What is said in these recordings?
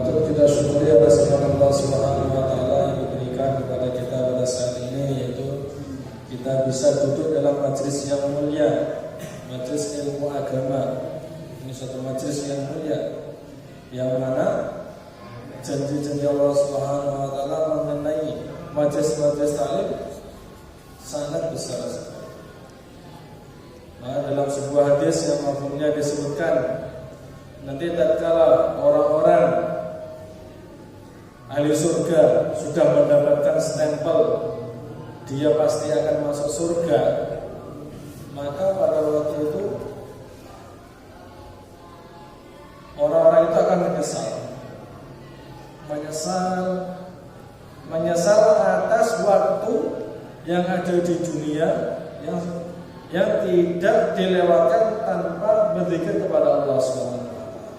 Patut kita syukuri atas nikmat Allah Subhanahu wa taala yang diberikan kepada kita pada saat ini, yaitu kita bisa duduk dalam majelis yang mulia, majelis ilmu agama. Ini suatu majelis yang mulia, yang mana janji-janji Allah Subhanahu wa taala mengenai majelis-majelis taklim sangat besar sekali. Nah, dalam sebuah hadis yang mafhumnya disebutkan, nanti tatkala orang-orang ahli surga sudah mendapatkan stempel dia pasti akan masuk surga, maka pada waktu itu orang-orang itu akan menyesal atas waktu yang ada di dunia yang tidak dilewatkan tanpa berzikir kepada Allah Subhanahu wa taala,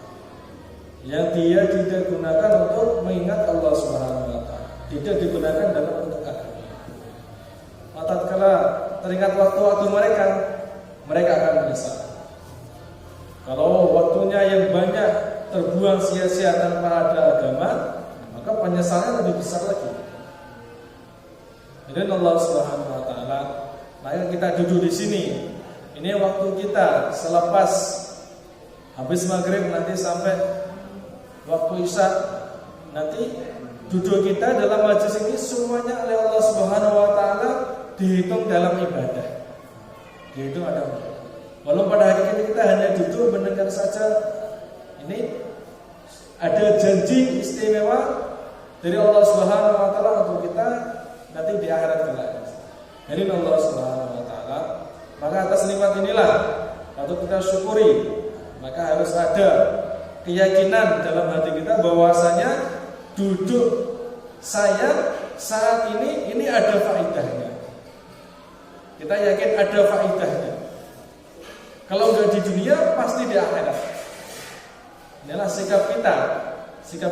yang dia tidak gunakan untuk mengingat Allah Subhanahu wa taala, tidak digunakan dalam bentuk agama. Tatkala teringat waktu-waktu mereka akan menyesal. Kalau waktunya yang banyak terbuang sia-sia tanpa ada agama, maka penyesalan lebih besar lagi. Dan Allah Subhanahu wa taala, maka kita duduk di sini. Ini waktu kita selepas habis maghrib nanti sampai waktu isya, nanti duduk kita dalam majelis ini semuanya oleh Allah Subhanahu wa taala dihitung dalam ibadah. Dihitung ada. Walau pada hakikatnya kita hanya duduk mendengar saja, ini ada janji istimewa dari Allah Subhanahu wa taala untuk kita nanti di akhirat kelak. Dari Allah Subhanahu wa taala, maka atas nikmat inilah patut kita syukuri. Maka harus ada keyakinan dalam hati kita bahwasanya duduk saya saat ini ada faedahnya. Kita yakin ada faedahnya. Kalau enggak di dunia, pasti di akhirat. Inilah sikap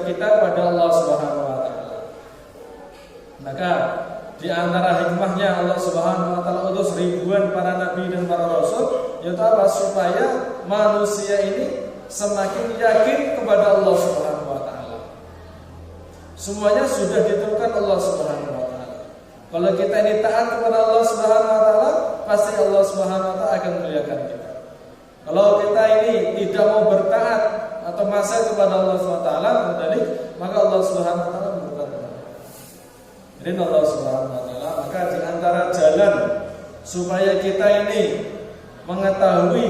kita pada Allah Subhanahu wa taala. Maka di antara hikmahnya Allah Subhanahu wa taala utus ribuan para nabi dan para rasul, yaitu apa? Supaya manusia ini semakin yakin kepada Allah Subhanahu wa taala. Semuanya sudah ditentukan Allah Subhanahu wa taala. Kalau kita ini taat kepada Allah Subhanahu wa taala, pasti Allah Subhanahu wa taala akan memuliakan kita. Kalau kita ini tidak mau bertaat atau maksiat kepada Allah Subhanahu wa taala, maka Allah Subhanahu wa taala memurkakan. Jadi Allah Subhanahu wa taala, maka di antara jalan supaya kita ini mengetahui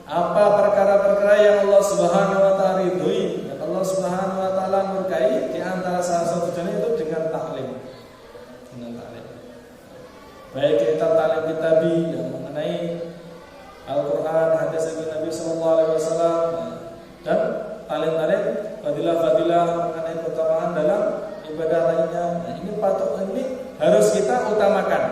apa perkara-perkara yang Allah Subhanahu wa taala ridhoi dan Allah Subhanahu wa taala murkai, di antara salah satu jalan itu dengan taklim. Baik kita taklim kitabi yang mengenai Al-Quran, hadis Nabi sallallahu alaihi wasallam, dan taklim fadilah-fadilah mengenai keutamaan dalam ibadah lainnya. Nah, ini harus kita utamakan.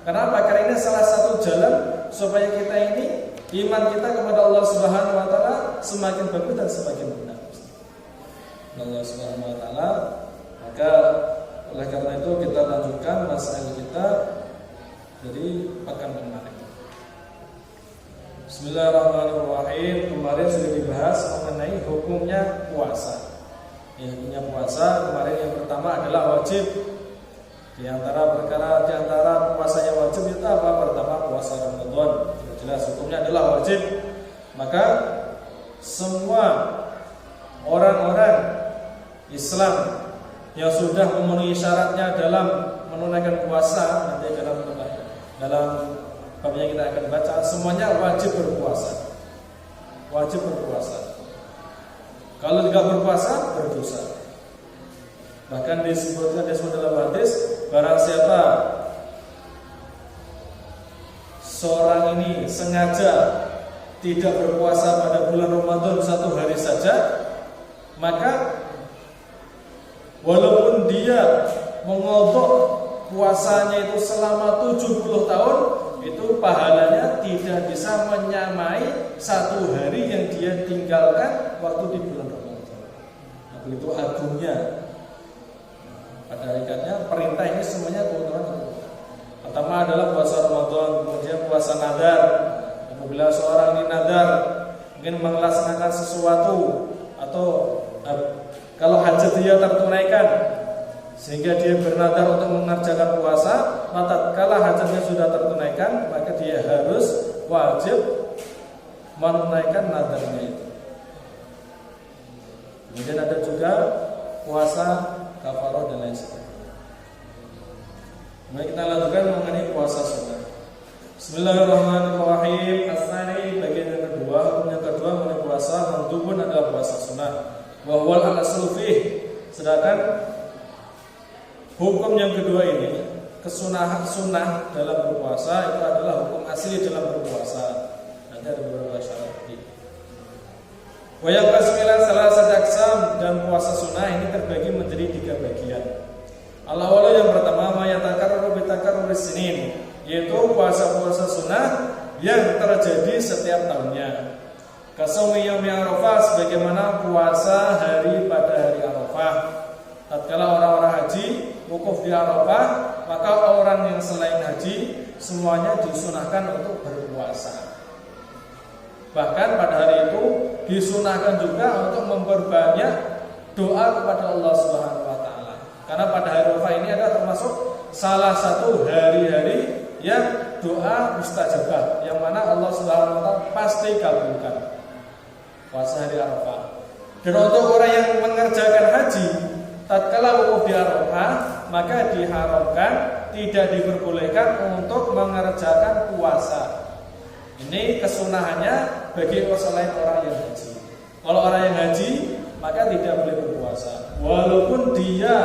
Kenapa? Karena ini salah satu jalan supaya kita ini iman kita kepada Allah Subhanahu wa taala semakin bagus dan semakin benar. Allah Subhanahu wa taala, maka oleh karena itu kita lanjutkan masalah kita dari pekan kemarin. Bismillahirrahmanirrahim. Kemarin sudah dibahas mengenai hukumnya puasa. Hukumnya puasa kemarin yang pertama adalah wajib. Di antara puasa yang wajib itu apa? Pertama puasa Ramadan. Jelas hukumnya adalah wajib. Maka semua orang-orang Islam yang sudah memenuhi syaratnya dalam menunaikan puasa, nanti dalam bab yang kita akan baca, semuanya wajib berpuasa. Kalau tidak berpuasa, berdosa. Bahkan disebutkan dalam hadis, barang siapa seorang ini sengaja tidak berpuasa pada bulan Ramadan 1 hari saja, maka walaupun dia mengodok puasanya itu selama 70 tahun, itu pahalanya tidak bisa menyamai 1 hari yang dia tinggalkan waktu di bulan Ramadan. Nah, begitu agungnya. Pada hakikatnya perintah ini semuanya keutamaan. Pertama adalah puasa Ramadan, kemudian puasa nadar. Apabila seorang ini nadar mungkin melaksanakan sesuatu, atau kalau hajat dia tertunaikan sehingga dia bernadar untuk mengerjakan puasa, maka kala hajatnya sudah tertunaikan, maka dia harus wajib menunaikan nadarnya itu. Kemudian ada juga puasa kafarah dan lain sebagainya. Mari kita lanjutkan mengenai puasa sunnah. Bismillahirrahmanirrahim. Asani bagian yang kedua, yang kedua mengenai puasa mandubun adalah puasa sunnah. Wa huwal al-aslu fih. Sedangkan hukum yang kedua ini, kesunahan sunnah dalam berpuasa itu adalah hukum asli dalam berpuasa. Nanti ada beberapa syarat. Wa yaqsamilan salasat aqsam, dan puasa sunnah ini terbagi menjadi 3 bagian. Al-awwal yang pertama mayatakarraru bitakarruri sinin, yaitu puasa-puasa sunnah yang terjadi setiap tahunnya. Kasaumi yaumi Arafah, sebagaimana puasa pada hari Arafah. Tatkala orang-orang haji wukuf di Arafah, maka orang yang selain haji semuanya disunahkan untuk berpuasa. Bahkan pada hari itu disunahkan juga untuk memperbanyak doa kepada Allah Subhanahu wa taala. Karena pada hari Arafah ini adalah termasuk salah satu hari-hari yang doa mustajabah, yang mana Allah Subhanahu wa taala pasti kabulkan. Puasa hari Arafah. Dan untuk orang yang mengerjakan haji, tatkala wukuf di Arafah, maka diharamkan, tidak diperbolehkan untuk mengerjakan puasa. Ini kesunahannya bagi selain orang yang haji. Kalau orang yang haji, maka tidak boleh berpuasa. Walaupun dia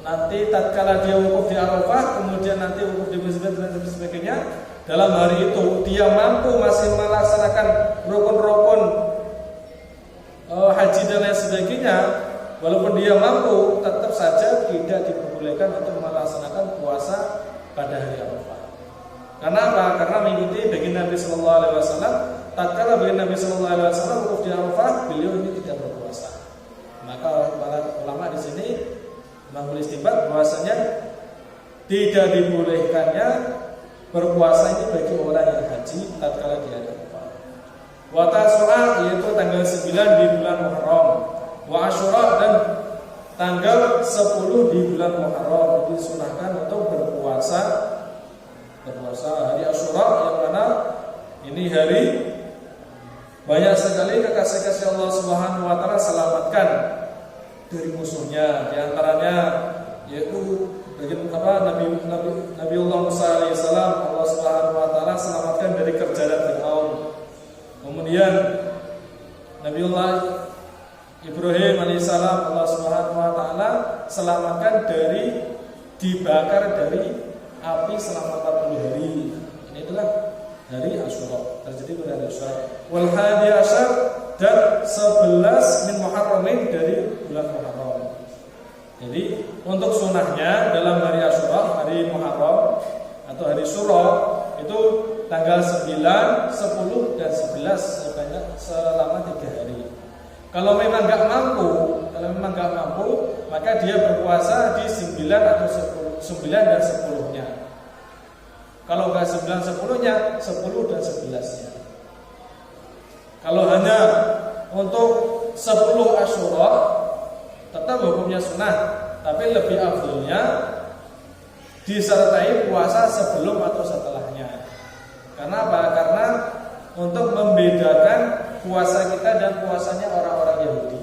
nanti tatkala dia wukuf di Arafah, kemudian nanti wukuf di Muzdalifah dan sebagainya, dalam hari itu dia mampu masih melaksanakan rukun-rukun haji dan lain sebagainya, walaupun dia mampu, tetap saja tidak diperbolehkan untuk melaksanakan puasa pada hari Arafah. Karena apa? Karena mengikuti baginda Nabi Sallallahu Alaihi Wasallam. Tatkala baginda Nabi Sallallahu Alaihi Wasallam wukuf di Arafah, beliau ini tidak berpuasa. Maka para ulama di sini mengambil istinbat bahwasanya tidak dibolehkannya berpuasa ini bagi orang yang haji tatkala dia Arafah. Wa Tasu'a, yaitu tanggal 9 di bulan Muharram. Wa Asyura, dan tanggal 10 di bulan Muharram disunahkan untuk berpuasa hari Asyura, yang mana ini hari banyak sekali kekasih-kekasih Allah Subhanahu wa taala selamatkan dari musuhnya. Di antaranya yaitu Nabiullah Musa alaihissalam, Allah Subhanahu wa taala selamatkan dari kerjaan Firaun. Kemudian Nabiullah Ibrahim alaihissalam, Allah Subhanahu wa taala selamatkan dari dibakar dari api selama 40 hari. Ini adalah hari Asyura, terjadi pada hari Asyura. Wal hadi asyar, dan 11 min Muharramin, dari bulan Muharram. Jadi untuk sunahnya dalam hari Asyura, hari Muharram atau hari Syura, itu tanggal 9, 10 dan 11 sebanyak selama 3 hari. Kalau memang nggak mampu, maka dia berpuasa di 9 atau 9 dan 10-nya. Kalau nggak 9 10-nya, 10 dan 11-nya. Kalau hanya untuk 10 Asyura, tetap hukumnya sunnah, tapi lebih afdalnya disertai puasa sebelum atau setelahnya. Karena apa? Karena untuk membedakan puasa kita dan puasanya orang-orang Yahudi.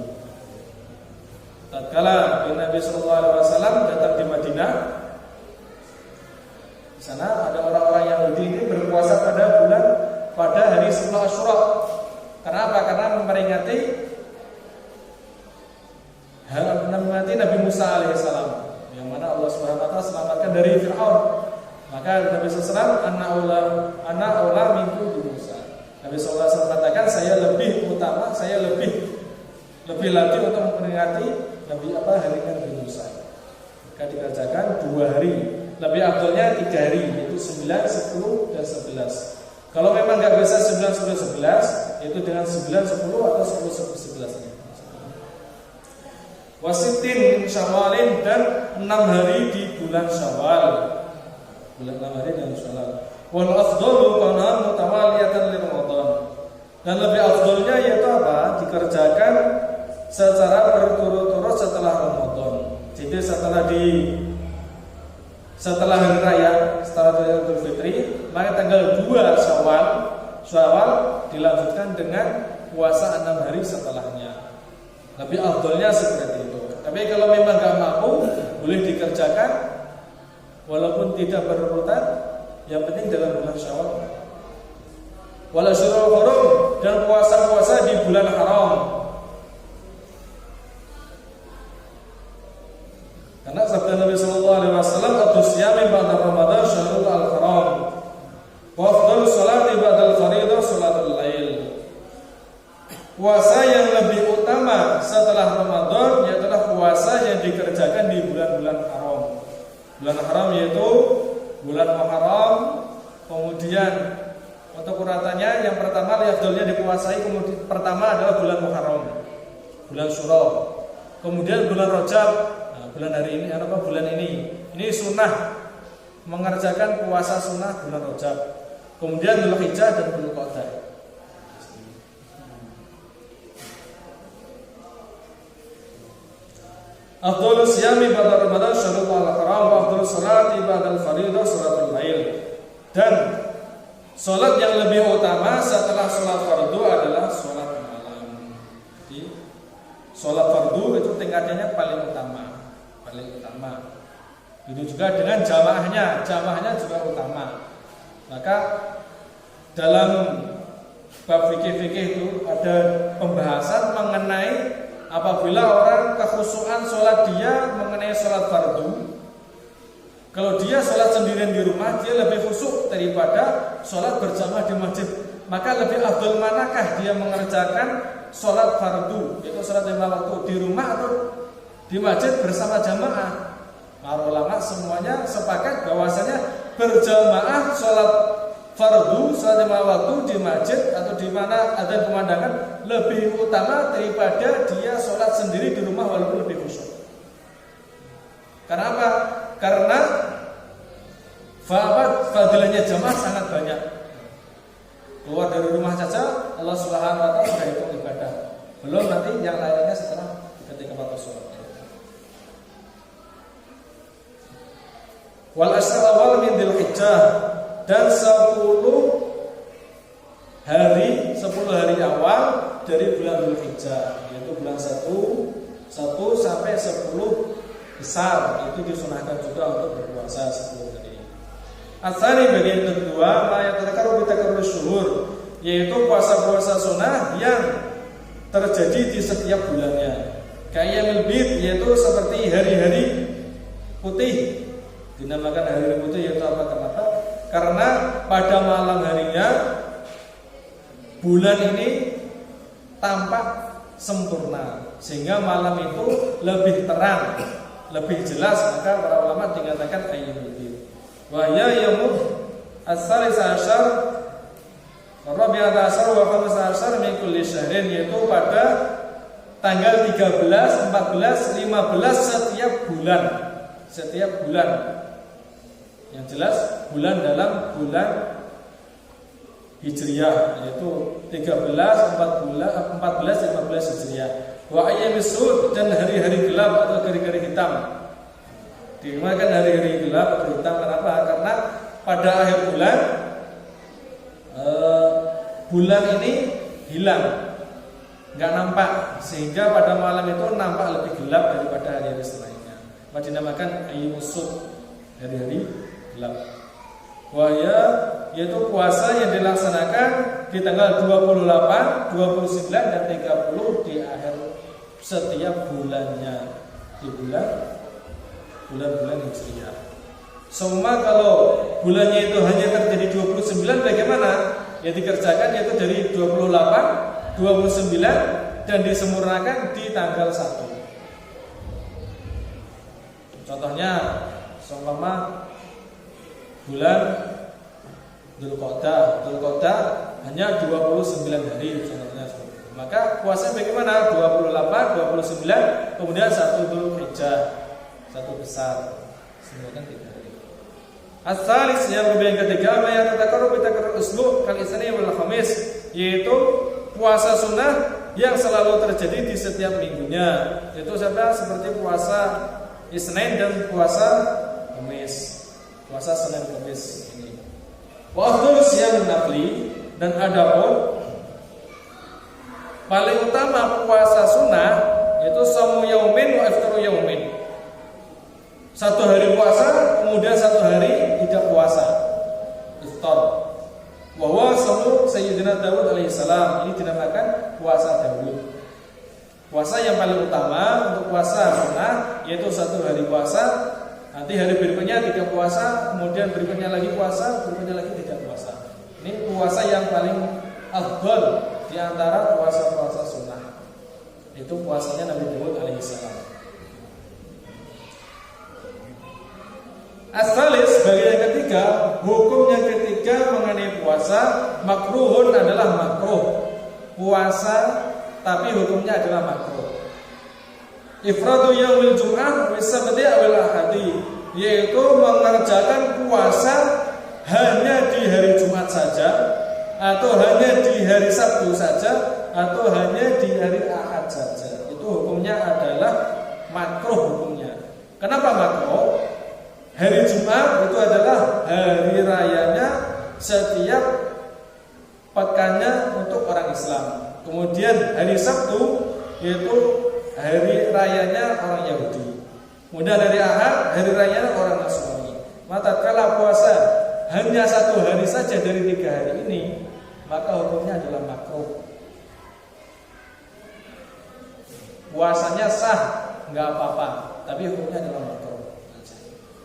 Tatkala Nabi Sallallahu Alaihi Wasallam datang di Madinah, di sana ada orang-orang Yahudi ini berpuasa pada hari 10 Asyura. Karena apa? Karena memperingati Nabi Musa alaihissalam, yang mana Allah Subhanahu wa taala selamatkan dari Firaun. Maka Nabi SAW, ana aula minku bi Musa. Nabi SAW mengatakan, saya lebih utama, saya lebih lagi untuk memperingati hari Nabi Musa. Maka dikerjakan 2 hari. Lebih afdalnya 3 hari, yaitu 9, 10 dan 11. Kalau memang nggak bisa 9, 10, 11, yaitu dengan 9, 10 atau 10, 11-nya. Wasitin min Syawalin, dan 6 hari di bulan Syawal. Bulan 6 hari dan Syawal. Wal afdalu kana mutawaliyatan li Ramadan. Dan lebih afdolnya yaitu apa? Dikerjakan secara berturut-turut setelah Ramadan. Jadi setelah hari raya, setelah Idul Fitri, maka tanggal 2 Syawal dilanjutkan dengan puasa 6 hari setelahnya. Lebih afdolnya seperti itu. Tapi kalau memang gak mampu, boleh dikerjakan walaupun tidak berurutan, yang penting dalam bulan Syawal. Wala syurul hurum, dan puasa-puasa di bulan haram. Karena sabda Nabi sallallahu alaihi wasallam, "At-siyami ba'da Ramadan syahrul al-haram. Wa afdhalu sholati ba'da al-fardhi sholatul lail." Puasa yang lebih utama setelah Ramadan yaitu puasa yang dikerjakan di bulan-bulan haram. Bulan haram yaitu bulan Muharram, kemudian untuk uratannya yang pertama afdalnya dipuasai kemudian pertama adalah bulan Muharram, bulan Syura. Kemudian bulan Rajab, bulan hari ini bulan ini sunnah mengerjakan puasa sunnah bulan Rajab. Kemudian Dzulhijjah dan Dzulqa'dah. Afdhalus siyami ba'da Ramadan syahrul haram wa afdhalus sholati ba'da al-fardhi sholatul lail. Dan sholat yang lebih utama setelah sholat fardu adalah sholat malam. Jadi sholat fardu itu tingkatannya paling utama. Itu juga dengan jamaahnya juga utama. Maka dalam bab fikih itu ada pembahasan mengenai apabila orang kekhusyuan sholat dia mengenai sholat fardu. Kalau dia sholat sendirian di rumah, dia lebih khusyuk daripada sholat berjamaah di masjid. Maka lebih afdal manakah dia mengerjakan sholat fardu, yaitu sholat lima waktu di rumah atau di masjid bersama jamaah? Para ulama semuanya sepakat bahwasanya berjamaah sholat fardu, sholat lima waktu di masjid atau di mana ada pemandangan lebih utama daripada dia sholat sendiri di rumah walaupun lebih khusyuk. Karena apa? Karena fadilahnya jamaah sangat banyak. Keluar dari rumah saja Allah Subhanahu wa taala sudah hitung ibadah. Belum nanti yang lainnya setelah ketika waktu sholat. Wal ashr awal min Dzulhijjah, dan 10 hari awal dari bulan Dzulhijjah, yaitu bulan 1 sampai 10 besar itu disunahkan juga untuk berpuasa 10 hari. Asari bagian kedua, ayat terkaru bitakarus syuhur, yaitu puasa-puasa sunnah yang terjadi di setiap bulannya. Kayak bid, yaitu seperti hari-hari putih. Dinamakan hari-hari putih yaitu apa? Kenapa? Karena pada malam harinya bulan ini tampak sempurna, sehingga malam itu lebih terang, lebih jelas. Maka para ulama dikatakan ayyamul bid. Wa ya yaumul as-salis asyar Rabi'at asyar wa khamis asyar min kulli syahrin, yaitu pada tanggal 13, 14, 15 setiap bulan. Yang jelas bulan dalam bulan Hijriyah, yaitu 13, 14, 15 Hijriyah. Wa ayyamis sud, dan hari-hari gelap atau hari-hari hitam. Dinamakan hari-hari gelap atau hitam kenapa? Karena pada akhir bulan ini hilang, nggak nampak, sehingga pada malam itu nampak lebih gelap daripada hari-hari selainnya. Maka dinamakan ayyamus sud, hari-hari gelap. Wahya, yaitu puasa yang dilaksanakan di tanggal 28, 29 dan 30 di akhir setiap bulannya, di bulan-bulan Hijriah. Semua kalau bulannya itu hanya terjadi 29, bagaimana? Ya dikerjakan yaitu dari 28, 29 dan disempurnakan di tanggal 1. Contohnya seumpama bulan Dzulqa'dah hanya 29 hari contohnya. Maka puasa bagaimana? 28, 29, kemudian 1 Dzulhijjah, 1 besar. Semuanya 3 hari. As-salis, yang ketiga, ma yatadakkaru bi takarrur usbu' kal isni wal khamis, yaitu puasa sunnah yang selalu terjadi di setiap minggunya. Itu seperti puasa Isnin dan puasa Kamis. Puasa Senin Kamis ini. Wa afdhalus siyam nafli, dan adapun paling utama puasa sunnah itu shamu yaumin wa iftaru yaumin. Satu hari puasa, kemudian satu hari tidak puasa. Iftar. Wa huwa shamu Sayyidina Daud alaihissalam. Ini dinamakan puasa Daud. Puasa yang paling utama untuk puasa sunnah yaitu satu hari puasa. Nanti hari berikutnya tidak puasa, kemudian berikutnya lagi puasa, berikutnya lagi tidak puasa. Ini puasa yang paling afdal di antara puasa-puasa sunnah. Itu puasanya Nabi Daud alaihissalam. As-salis, bagian yang ketiga, hukum yang ketiga mengenai puasa, makruhun adalah makruh. Puasa tapi hukumnya adalah makruh. Ifradu yaumil jum'ah wa sabti awil ahadi, yaitu mengerjakan puasa hanya di hari Jumat saja, atau hanya di hari Sabtu saja, atau hanya di hari Ahad saja. Itu hukumnya adalah makruh hukumnya. Kenapa makruh? Hari Jumat itu adalah hari rayanya setiap pekannya untuk orang Islam. Kemudian hari Sabtu yaitu hari rayanya orang Yahudi. Kemudian hari Ahad hari rayanya orang Nasrani. Maka kalau puasa hanya satu hari saja dari 3 hari ini, maka hukumnya adalah makruh. Puasanya sah, nggak apa-apa, tapi hukumnya adalah makruh.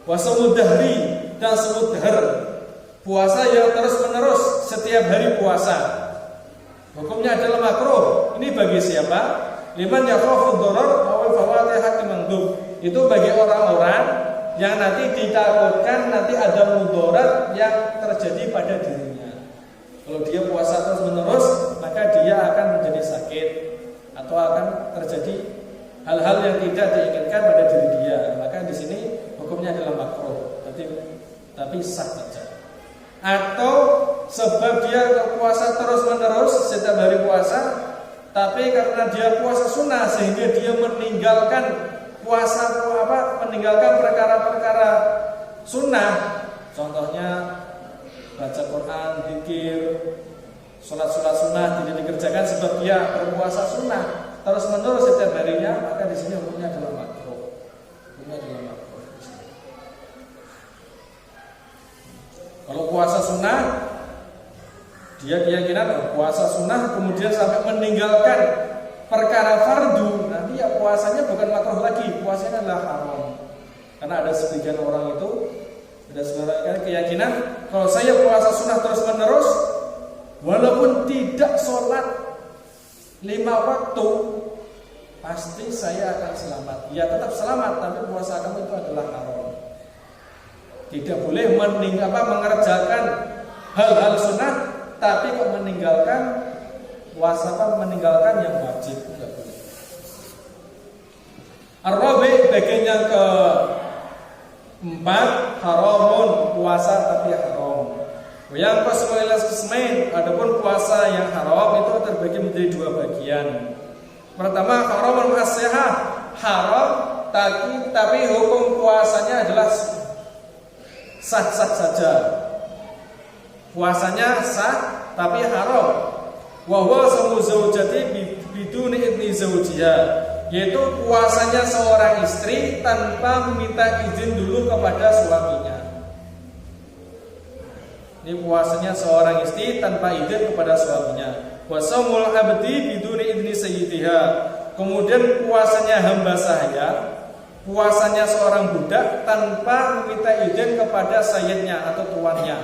Puasa mudahri dan semudhar, puasa yang terus-menerus setiap hari puasa, hukumnya adalah makruh. Ini bagi siapa? Liman yakhafu dharar aw fawati haqqi mandub. Itu bagi orang-orang yang nanti ditakutkan nanti ada mudarat yang terjadi pada dirinya. Kalau dia puasa terus-menerus, maka dia akan menjadi sakit atau akan terjadi hal-hal yang tidak diinginkan pada diri dia. Maka di sini hukumnya adalah makruh, tapi sah saja. Atau sebab dia puasa terus-menerus setiap hari puasa, tapi karena dia puasa sunnah sehingga dia meninggalkan meninggalkan perkara-perkara sunnah. Contohnya baca Quran, zikir, sholat-sholat sunnah tidak dikerjakan sebab dia berpuasa sunnah terus-menerus setiap harinya, maka di sini hukumnya adalah makruh. Hukumnya adalah makruh. Kalau puasa sunnah, dia keyakinan puasa sunnah kemudian sampai meninggalkan perkara fardu, nanti ya puasanya bukan makruh lagi, puasanya adalah haram. Karena ada sebagian orang itu, ada sebagian keyakinan kalau saya puasa sunnah terus menerus, walaupun tidak sholat 5 waktu, pasti saya akan selamat. Ya tetap selamat, tapi puasa kamu itu adalah haram. Tidak boleh mengerjakan hal-hal sunnah, tapi kok meninggalkan puasa, meninggalkan yang wajib, tidak boleh. Ar-rabi, bagian yang keempat, haramun, puasa tapi haram. Yang ke-11 kismain, adapun puasa yang haram itu terbagi menjadi 2 bagian. Pertama, haramun as-sihah, haram tapi hukum puasanya adalah sah-sah saja. Puasanya sah tapi haram. Wa huwa shamu zaujati biduni idni zaujiha, yaitu puasanya seorang istri tanpa meminta izin dulu kepada suaminya. Ini puasanya seorang istri tanpa izin kepada suaminya. Wa shaumul abdi biduni idni sayyidiha, kemudian puasanya hamba sahaya, puasanya seorang budak tanpa meminta izin kepada sayyidnya atau tuannya.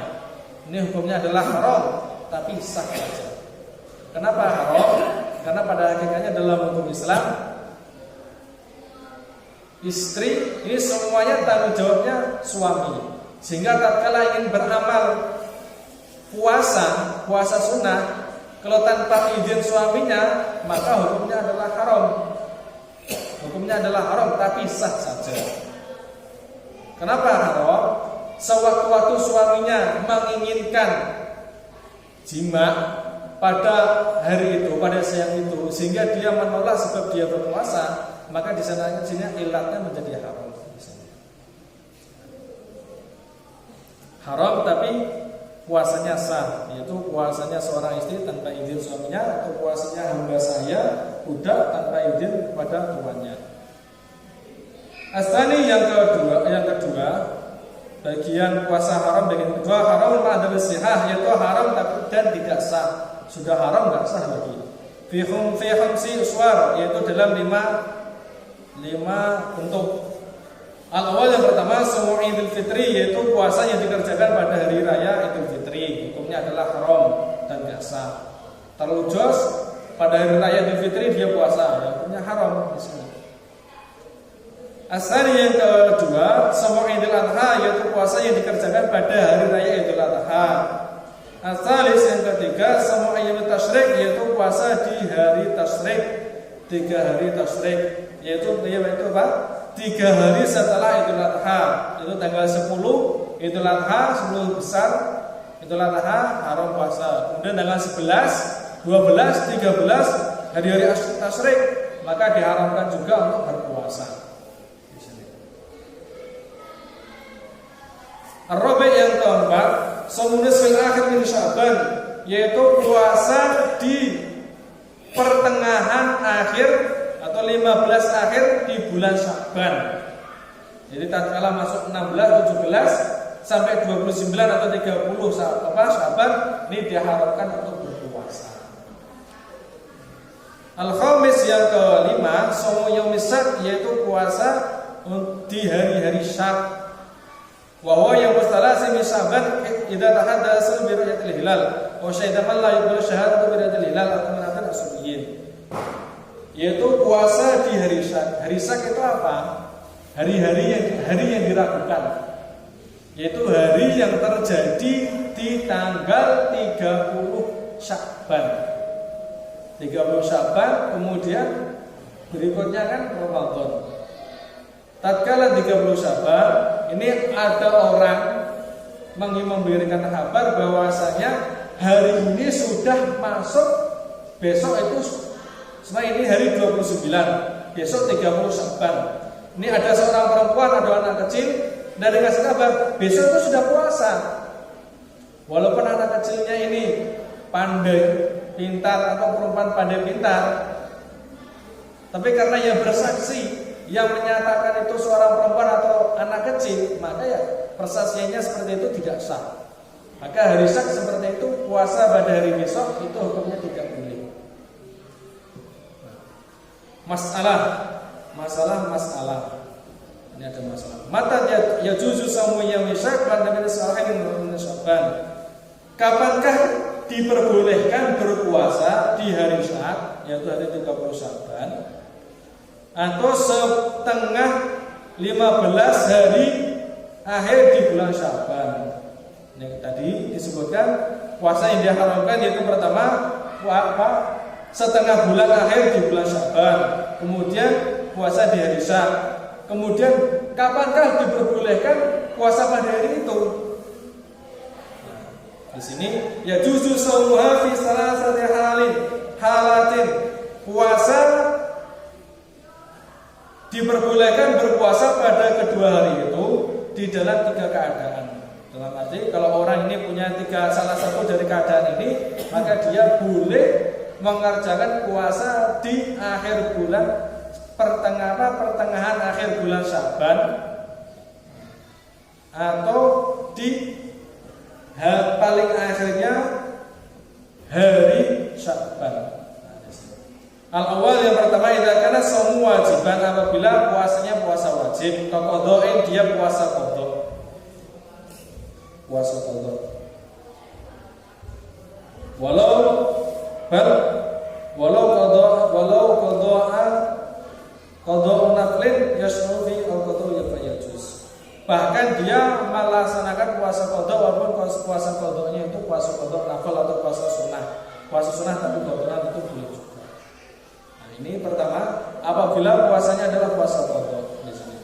Ini hukumnya adalah haram tapi sah saja. Kenapa haram? Karena pada hakikatnya dalam hukum Islam, istri ini semuanya tanggung jawabnya suami. Sehingga tatkala ingin beramal puasa sunnah, kalau tanpa izin suaminya, maka hukumnya adalah haram. Hukumnya adalah haram tapi sah saja. Kenapa haram? Sewaktu-waktu suaminya menginginkan jima, pada hari itu, pada siang itu, sehingga dia menolak sebab dia berpuasa, maka di sana ilatnya menjadi haram. Haram tapi puasanya sah, yaitu puasanya seorang istri tanpa izin suaminya, atau puasanya hamba sahaya budak tanpa izin kepada tuannya. Asani yang kedua, bagian puasa haram dengan kedua, haram ma'adal sihah, yaitu haram dan tidak sah. Sudah haram nggak sah lagi. Fi khamsi uswar, yaitu dalam lima bentuk. Al-awwal yang pertama semua Idul Fitri, yaitu puasa yang dikerjakan pada hari raya Idul Fitri, hukumnya adalah haram dan nggak sah. Terlalu jos pada hari raya Idul Fitri dia puasa, hukumnya haram di sini. Asal yang kedua semua Idul Adha, yaitu puasa yang dikerjakan pada hari raya Idul Adha. Asalis yang ketiga semua ayyam tasyrik, yaitu puasa di hari tasyrik, 3 hari tasyrik, yaitu apa? 3 hari setelah Idul Adha, itu tanggal 10 Idul Adha, 10 besar Idul Adha haram puasa. Kemudian tanggal 11, 12, 13 hari-hari tasyrik, maka diharamkan juga untuk berpuasa. Ar-rabi' yang keempat, shaumunis fil akhir min Sya'ban, yaitu puasa di pertengahan akhir atau 15 akhir di bulan Sya'ban. Jadi tatkala masuk 16, 17 sampai 29 atau 30 Sya'ban ini diharapkan untuk berpuasa. Al-khamis yang kelima, shaumu yaumis syak, yaitu puasa di hari-hari Syak. Wa huwa yaumus tsalasi min Sya'ban idza tahaddatsa bi ru'yatil hilal wa syahida man la yuqbalu syahadatu bi ru'yatil hilal atau manatan as-subiyyin. Yaitu puasa di hari Syak. Hari Syak itu apa? Hari yang diragukan. Yaitu hari yang terjadi di tanggal 30 Sya'ban. 30 Sya'ban, kemudian berikutnya kan Ramadan. Tatkala 30 Sya'ban, ini ada orang memberikan kabar bahwasanya hari ini sudah masuk, besok itu setelah ini hari 29, besok 30 Sya'ban. Ini ada seorang perempuan, ada anak kecil, dan dikasih kabar besok itu sudah puasa. Walaupun anak kecilnya ini pandai, pintar, atau perempuan pandai pintar, tapi karena yang bersaksi, yang menyatakan itu seorang perempuan atau anak kecil, maka ya persaksiannya seperti itu tidak sah. Maka hari Syak seperti itu, puasa pada hari besok itu hukumnya tidak boleh. Masalah. Ini ada masalah. Mata ya juzu saumu yaumis syak wa min Sya'ban. Kapankah diperbolehkan berpuasa di hari Syak, yaitu hari 30 Sya'ban, atau setengah 15 hari akhir di bulan Sya'ban? Ini tadi disebutkan puasa yang diharamkan yaitu pertama setengah bulan akhir di bulan Sya'ban, kemudian puasa di hari Syak. Kemudian kapankah diperbolehkan puasa pada hari itu? Di sini ya juzu shaumuha fi salasati halatin. Puasa diperbolehkan berpuasa pada kedua hari itu di dalam 3 keadaan. Dalam arti kalau orang ini punya salah satu dari keadaan ini, maka dia boleh mengerjakan puasa di akhir bulan pertengahan akhir bulan Sya'ban, atau di paling akhirnya hari Sya'ban. Al-awwal yang pertama, idza kana shaumu wajiban, apabila puasanya puasa wajib, qadha'in dia puasa qadha. Puasa qadha. Qadha naflin yasnu fi al-qadha yajuz. Bahkan dia melaksanakan puasa qadha walaupun puasa qadhanya itu puasa qadha nafil atau puasa sunnah. Puasa sunnah tapi qadha itu boleh juga. Nah, ini pertama, apabila puasanya adalah puasa qadha di sini.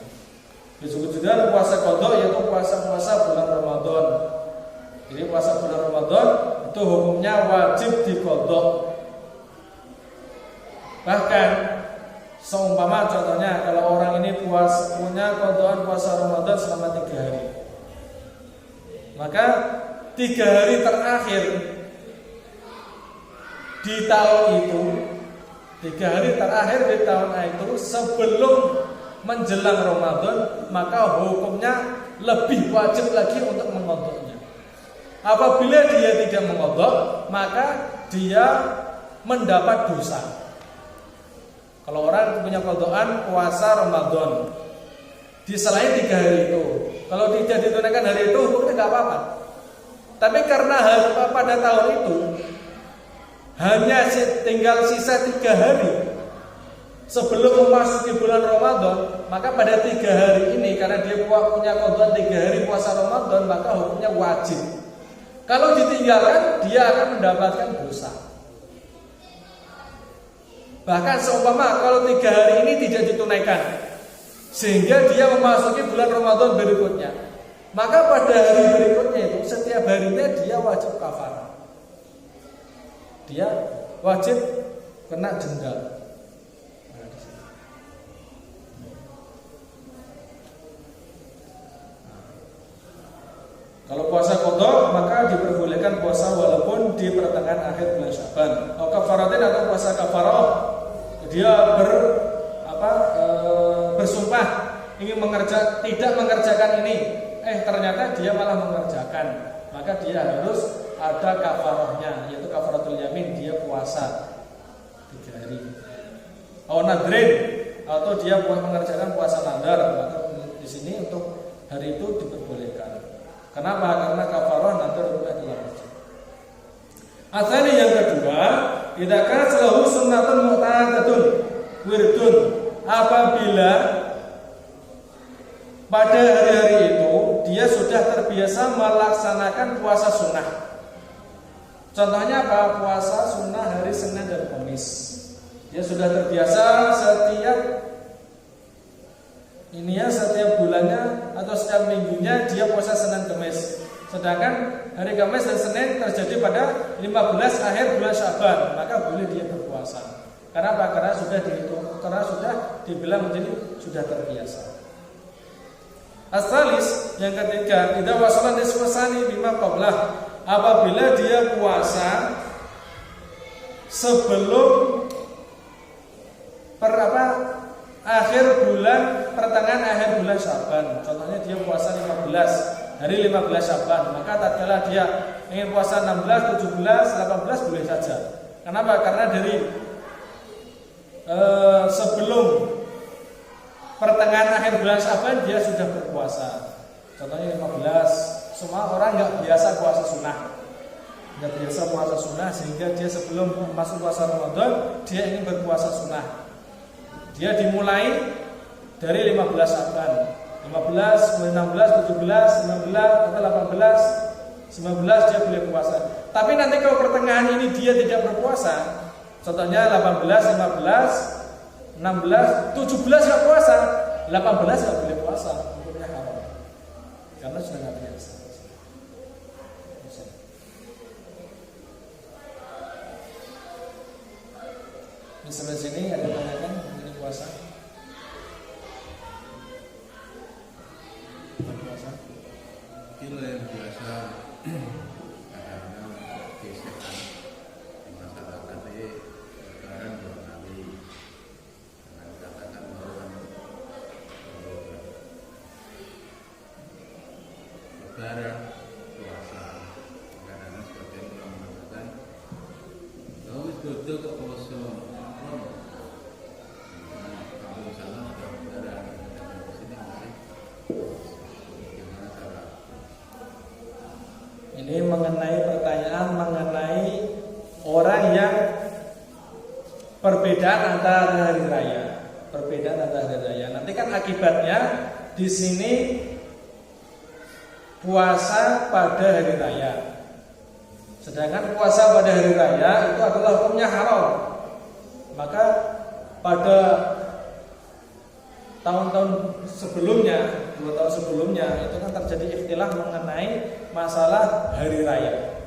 Disebut juga puasa qadha yaitu puasa bulan Ramadan. Jadi puasa bulan Ramadan itu itu hukumnya wajib diqadha. Bahkan seumpama contohnya kalau orang ini punya qadhaan puasa Ramadan selama 3 hari, maka 3 hari terakhir di tahun itu, 3 hari terakhir di tahun itu sebelum menjelang Ramadan, maka hukumnya lebih wajib lagi untuk mengqadhanya. Apabila dia tidak mengqadha, maka dia mendapat dosa. Kalau orang punya qadhaan puasa Ramadan di selain 3 hari itu, kalau tidak ditunaikan hari itu, hukumnya nggak apa-apa. Tapi karena pada tahun itu hanya tinggal sisa 3 hari sebelum memasuki bulan Ramadan, maka pada 3 hari ini karena dia punya qadhaan 3 hari puasa Ramadan, maka hukumnya wajib. Kalau ditinggalkan, dia akan mendapatkan dosa. Bahkan seumpama kalau 3 hari ini tidak ditunaikan, sehingga dia memasuki bulan Ramadan berikutnya, maka pada hari berikutnya itu setiap harinya dia wajib kafarah. Dia wajib kena denda. Kalau puasa qadha maka diperbolehkan puasa walaupun di pertengahan akhir bulan Syaban. Atau kafaratin atau puasa kafarah, dia bersumpah ingin tidak mengerjakan ini, ternyata dia malah mengerjakan, maka dia harus ada kafarahnya, yaitu kafaratul yamin, dia puasa 3 hari. Atau nadrin, atau dia mengerjakan puasa nadar, maka di sini untuk hari itu diperbolehkan. Kenapa? Karena kafarah nadar itu adalah wajib. Asali yang kedua, idza kana salahu sunnatun mu'tadatun wirdun, apabila pada hari-hari itu dia sudah terbiasa melaksanakan puasa sunnah. Contohnya apa? Puasa sunnah hari Senin dan Kamis. Dia sudah terbiasa setiap bulannya atau setiap minggunya dia puasa Senin Kamis. Sedangkan hari Kamis dan Senin terjadi pada 15 akhir bulan Syaban, maka boleh dia berpuasa. Karena apa? Karena sudah dibilang menjadi sudah terbiasa. Asalis yang ketiga, idza wasala nisfasani bima qablah, apabila dia puasa sebelum pertengahan akhir bulan Syaban. Contohnya dia puasa 15 Syaban, maka tatkala dia ingin puasa 16, 17, 18 boleh saja. Kenapa? Karena dari sebelum pertengahan akhir bulan Syaban dia sudah berpuasa. Contohnya 15. Semua orang nggak biasa puasa sunnah, sehingga dia sebelum masuk puasa Ramadan dia ingin berpuasa sunnah. Dia dimulai dari 15 Syaban, 15, 16, 17, 19 atau 18, 19 dia boleh puasa. Tapi nanti kalau pertengahan ini dia tidak berpuasa, contohnya 18, 15, 16, 17 nggak puasa, 18 nggak boleh puasa, hukumnya haram karena sudah nggak biasa. Misalnya sini ada tanyakan mengenai puasa. Kilo yang biasa kadang-kadang gesekan di masyarakat ini lebaran 2 kali, dengan katakan bahwa lebaran puasa, kadang-kadang sebagian orang mengatakan kalau duduk ke poso kalau sana ada lebaran, di sini masih. Ini mengenai pertanyaan mengenai orang yang perbedaan antara hari raya. Nanti kan akibatnya di sini puasa pada hari raya. Sedangkan puasa pada hari raya itu adalah hukumnya haram. Maka pada tahun-tahun sebelumnya, 2 tahun sebelumnya itu kan terjadi ikhtilaf mengenai masalah hari raya.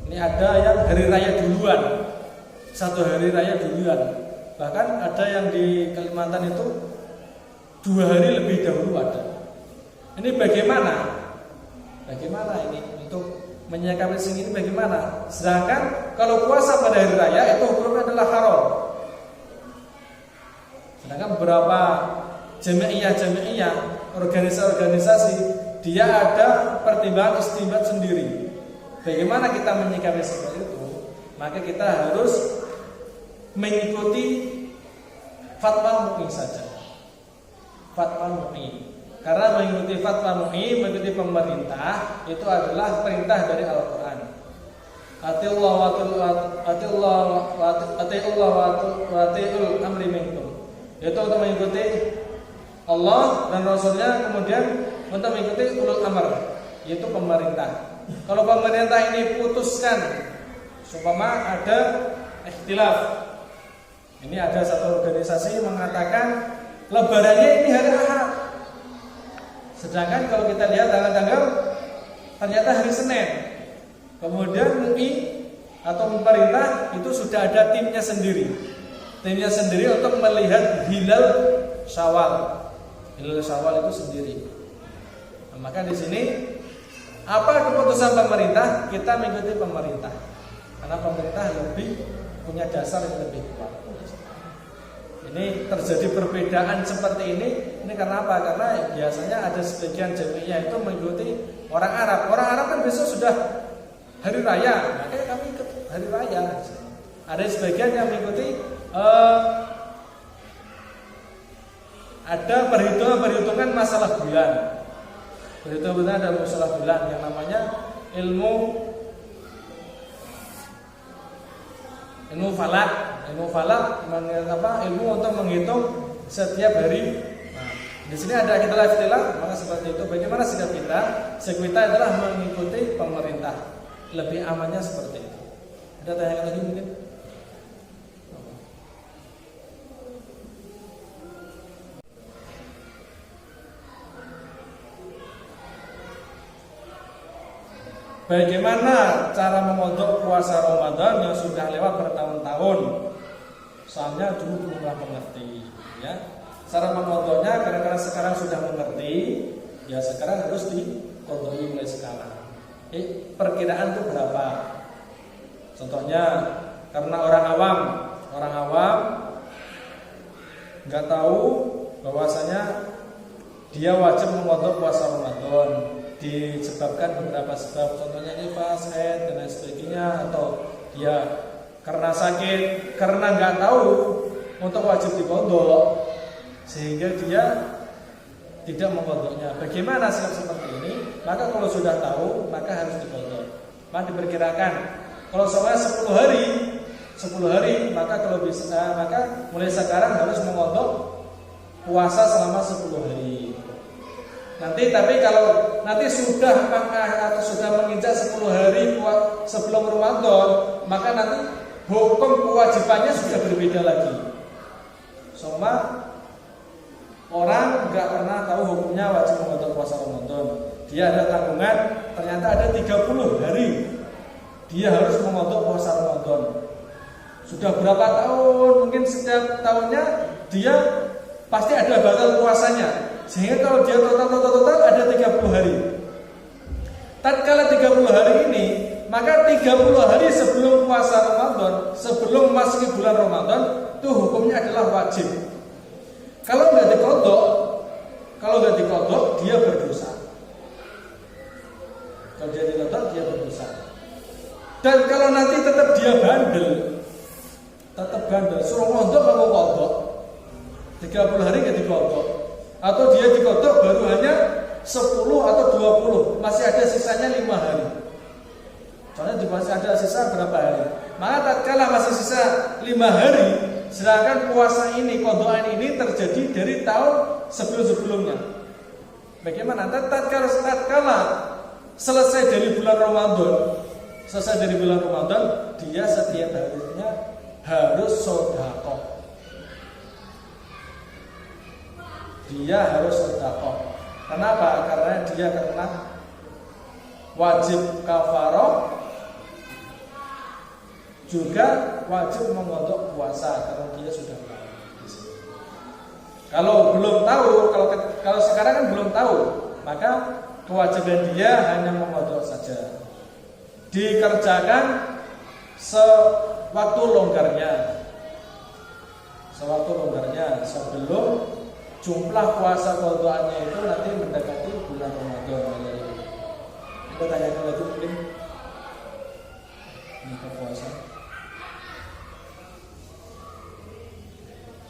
Ini ada yang hari raya duluan, 1 hari raya duluan. Bahkan ada yang di Kalimantan itu 2 hari lebih dahulu ada. Ini bagaimana? Bagaimana ini untuk menyikapi ini bagaimana? Sedangkan kalau puasa pada hari raya itu hukumnya adalah haram. Sedangkan beberapa jami'iyah, organisasi, dia ada pertimbangan istinbat sendiri. Bagaimana kita menyikapi seperti itu? Maka kita harus mengikuti fatwa MUI saja. Fatwa MUI. Karena mengikuti fatwa MUI, mengikuti pemerintah itu adalah perintah dari Al-Qur'an. Atiullah wa atiul amri minkum. Itu untuk mengikuti Allah dan Rasulnya, kemudian untuk mengikuti ulul amr, yaitu pemerintah. Kalau pemerintah ini putuskan, supaya ada ikhtilaf. Ini ada satu organisasi mengatakan lebarannya ini hari Ahad. Sedangkan kalau kita lihat tanggal-tanggal ternyata hari Senin. Kemudian MUI atau pemerintah itu sudah ada timnya sendiri. Timnya sendiri untuk melihat hilal Syawal. Hilal Syawal itu sendiri. Nah, maka di sini apa keputusan pemerintah? Kita mengikuti pemerintah. Karena pemerintah lebih punya dasar yang lebih kuat. Ini terjadi perbedaan seperti ini karena apa? Karena biasanya ada sebagian jami'iyah itu mengikuti orang Arab. Orang Arab kan besok sudah hari raya, makanya kami ikut hari raya. Ada sebagian yang mengikuti ada perhitungan masalah bulan. Perhitungan ada masalah bulan yang namanya ilmu falak. Ilmu falak ilmu untuk menghitung setiap hari. Nah, di sini ada ikhtilaf, maka seperti itu. Bagaimana sikap kita? Sikap kita adalah mengikuti pemerintah. Lebih amannya seperti itu. Ada tanya lagi mungkin? Bagaimana cara memondok puasa Ramadan yang sudah lewat bertahun-tahun? Soalnya dulu belum mengerti, ya. Cara memondoknya karena sekarang sudah mengerti, ya sekarang harus dikodoi mulai sekarang. Perkiraan itu berapa? Contohnya karena orang awam nggak tahu bahwasanya dia wajib memondok puasa Ramadan. Disebabkan beberapa sebab, contohnya nifas, haid dan lain sebagainya, atau dia karena sakit, karena nggak tahu untuk wajib dikodok, sehingga dia tidak memkodoknya. Bagaimana sikap seperti ini? Maka kalau sudah tahu, maka harus dikodok. Maka diperkirakan kalau selama 10 hari, maka kalau bisa, maka mulai sekarang harus mengodok puasa selama 10 hari. Tapi kalau nanti sudah atau sudah menginjak 10 hari sebelum Ramadan, maka nanti hukum kewajibannya sudah berbeda lagi. Semua orang nggak pernah tahu hukumnya wajib mengodok puasa Ramadan. Dia ada tanggungan, ternyata ada 30 hari dia harus mengodok puasa Ramadan. Sudah berapa tahun, mungkin setiap tahunnya dia pasti ada batal puasanya. Sehingga kalau dia total ada 30 hari. Tatkala 30 hari ini, maka 30 hari sebelum puasa Ramadan, sebelum masuk bulan Ramadan, itu hukumnya adalah wajib. Kalau nggak dikodok, dia berdosa. Kalau dia dikodok, dia berdosa. Dan kalau nanti tetap dia bandel, suruh kodok nggak mau kodok, 30 hari nggak dikodok. Atau dia dikodok baru hanya 10 atau 20, masih ada sisanya 5 hari. Soalnya masih ada sisa berapa hari. Maka tatkala masih sisa 5 hari, sedangkan puasa ini, kodokan ini terjadi dari tahun sebelum-sebelumnya. Bagaimana? Tatkala selesai dari bulan Ramadan, dia setiap harinya harus sedekah. Dia harus sedekah. Kenapa? Karena dia kena wajib kafarah juga wajib mengodok puasa kalau dia sudah tahu. Kalau belum tahu, kalau sekarang kan belum tahu, maka kewajiban dia hanya mengodok saja. Dikerjakan sewaktu longgarnya. Sebelum jumlah puasa kodoannya itu nanti mendekati bulan Ramadan. Kita tanyakan lagi mungkin ini ke puasa.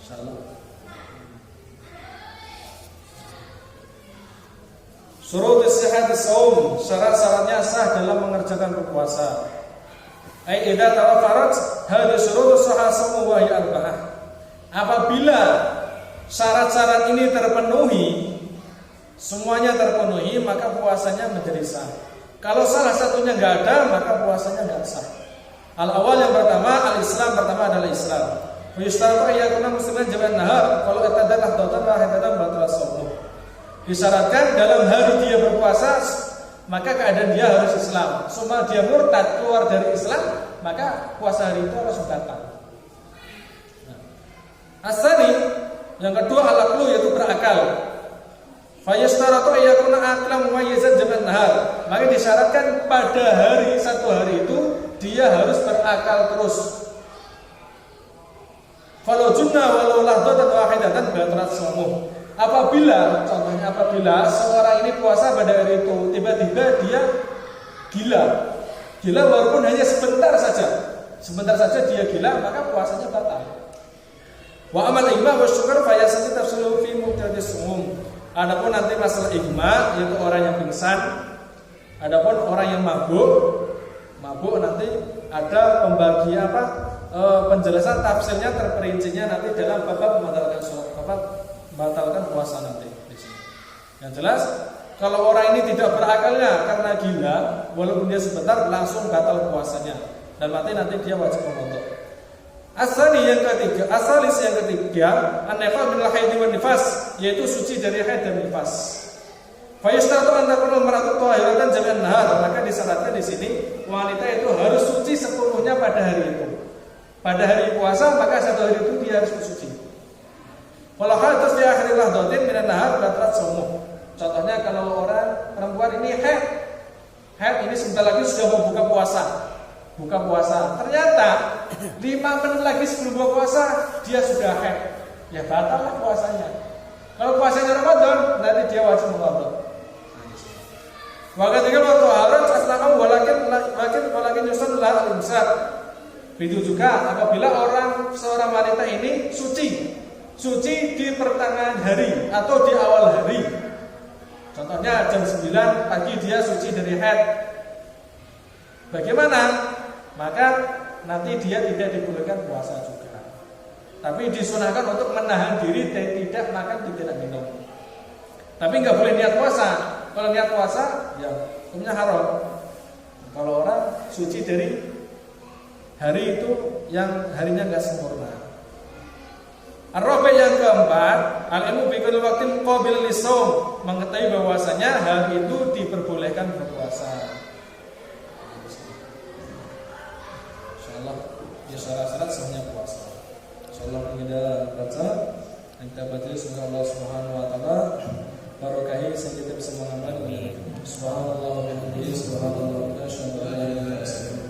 Insyaallah. Surut sihat saum, syarat-syaratnya sah dalam mengerjakan berpuasa. Ai idza tawafarat hadhihi syurut sahha saumu wa hiya arba'ah. Apabila syarat-syarat ini terpenuhi, semuanya terpenuhi, maka puasanya menjadi sah. Kalau salah satunya nggak ada, maka puasanya nggak sah. Al-awal yang pertama, al-Islam pertama adalah Islam. Yustaratu ayyakuna musliman jami'an nahar, kalau itadat dawatan wa hidatan batal shaumuh. Disyaratkan dalam hari dia berpuasa, maka keadaan dia harus Islam. Semua dia murtad keluar dari Islam, maka puasa hari itu harus batal. Asani yang kedua al-aqlu yaitu berakal. Fayastaratu ayyakuna aqlam mumayyizan jam'an nahar. Maka disyaratkan pada satu hari itu dia harus berakal terus. Falau junna walau lahdatan wahidatan batalat shaumuh. Apabila seorang ini puasa pada hari itu tiba-tiba dia gila walaupun hanya sebentar saja dia gila, maka puasanya batal. Wa amal igma wa syukur fayasati tafsilu fi muqtadis shaum. Adapun nanti masalah igma yaitu orang yang pingsan, adapun orang yang mabuk nanti ada pembagian penjelasan tafsirnya terperincinya nanti dalam bab membatalkan puasa nanti di sini. Yang jelas kalau orang ini tidak berakalnya karena gila, walaupun dia sebentar langsung batal puasanya dan nanti dia wajib mengodok. Asalis yang ketiga, an-nifas min al-haid wan nifas, yaitu suci dari haid dan nifas. Fa yashtatu an takuna al-mar'atu tahiratan jami'an nahar, maka disyaratkan di sini wanita itu harus suci sepenuhnya pada hari itu. Pada hari puasa maka satu hari itu dia harus suci. Kalau hadas di akhir lahdatin min an-nahar batalat shaumuh. Contohnya kalau orang perempuan ini haid ini sebentar lagi sudah mau buka puasa. Ternyata 5 menit lagi sebelum buka puasa dia sudah haid. Ya batallah puasanya. Kalau puasanya Ramadan nanti dia wajib mengodok. Wa ketika waktu haraj aslaqam walakin yusan la al-imsak. Begitu juga apabila seorang wanita ini suci di pertengahan hari atau di awal hari. Contohnya jam 9 pagi dia suci dari haid. Bagaimana? Maka nanti dia tidak dibolehkan puasa juga. Tapi disunahkan untuk menahan diri dan tidak makan, tidak minum. Tapi nggak boleh niat puasa. Kalau niat puasa, ya hukumnya haram. Kalau orang suci dari hari itu yang harinya nggak sempurna. Ar-rabi yang keempat, al-ilmu bi kulli waqtin qabil lis-shaum, mengetahui bahwasanya hari itu diperbolehkan berpuasa. Insyaallah ya syarat-syarat sahnya puasa. Insyaallah kita baca dan kita baca semoga Allah Subhanahu wa taala barokahi sehingga kita bisa mengamalkan. Subhanallah wa bihamdihi subhanallah wa bihamdihi.